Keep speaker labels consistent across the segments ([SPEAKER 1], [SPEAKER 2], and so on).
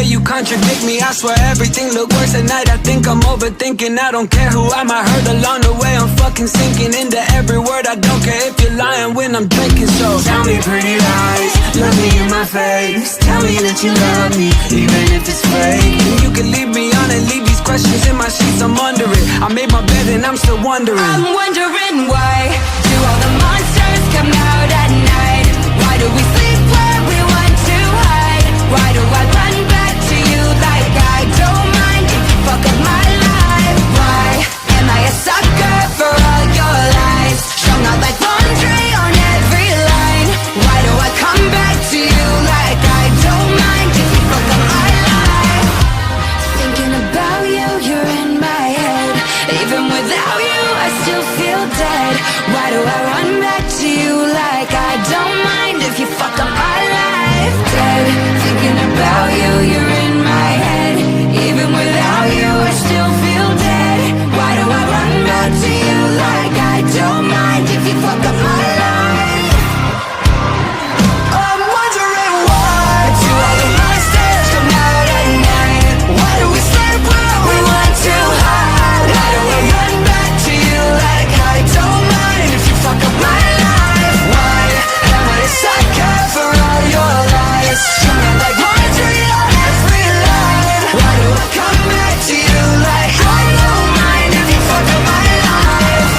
[SPEAKER 1] you contradict me. I swear everything look worse at night. I think I'm overthinking. I don't care who I might hurt along the way. I'm fucking sinking into every word. I don't care if you're lying when I'm drinking. So tell me pretty lies, look me in my face. Tell me that you love me, even if it's fake. And you can leave me on and leave these questions in my sheets. I'm under it. I made my bed and I'm still wondering.
[SPEAKER 2] I'm wondering why do all the monsters come out at night? Why do we sleep where we want to hide? Why do I run back to you like I don't mind if you fuck up my life? Why am I a sucker for all your lies? Strung out like laundry on every line. Why do I come back to you like I don't mind if you fuck up my life? Thinking about you, you're in my head. Even without you, I still feel dead. Why do I run back to you like I don't mind if you fuck up my life? Dead, thinking about you, you're in my head. Even without you, I still feel dead. Why do I run back to you like I don't mind if you fuck up my life? I'm wondering why do all the monsters come out at night? Why do we sleep where we want to hide? Why do I run back to you like I don't mind if you fuck up my life? Why am I a sucker for all your lies? Strung out like laundry on every line. Why do I come back to you like I don't mind if you fuck up my life?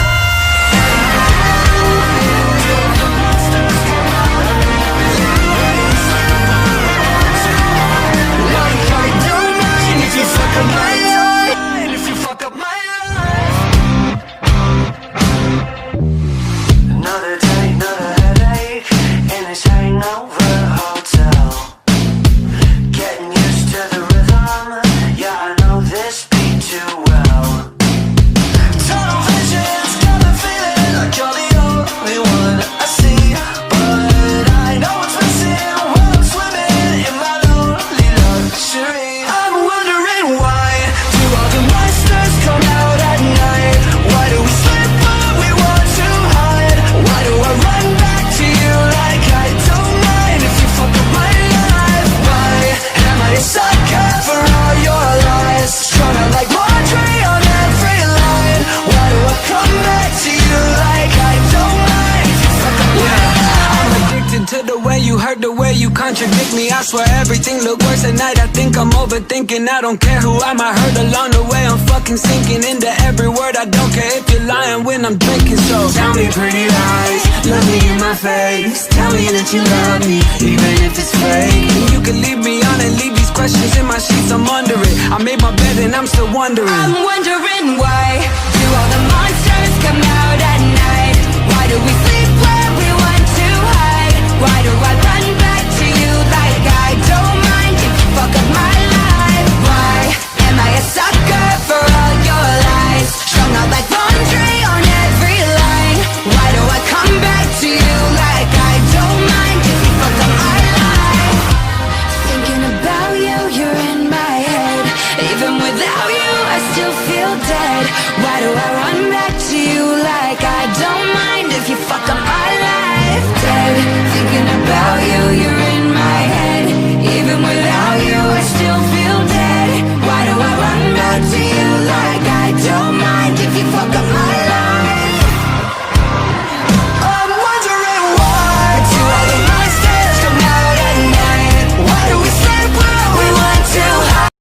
[SPEAKER 2] Like I don't mind if you fuck up my life. If you fuck up my life.
[SPEAKER 3] Another day, another headache in this hangover hotel. Getting used to the rhythm, yeah, I know this beat too well. Tunnel vision's got me feeling like you're the only one I see, but I know what's missing while I'm swimming in my lonely luxury. I'm wondering why do all the monsters come out at night? Why do we sleep where we want to hide? Why do I run back to you like I don't mind if you fuck up my life? Why am I a sucker for all your lies? Strung out like laundry on every line. Why do I come back to you like I don't mind if you fuck up my life?
[SPEAKER 1] I'm addicted to the way you hurt, the way you contradict me. I swear everything look worse at night. I think I'm overthinking. I don't care who I might hurt along the way. I'm fucking sinking into every word. I don't care if you're lying when I'm drinking. So tell me pretty lies, look me in my face. Tell me that you love me, even if it's fake. And you can leave me on and leave these questions in my sheets. I'm under it. I made my bed and I'm still wondering.
[SPEAKER 2] I'm wondering why do all the monsters come out at night? Why do we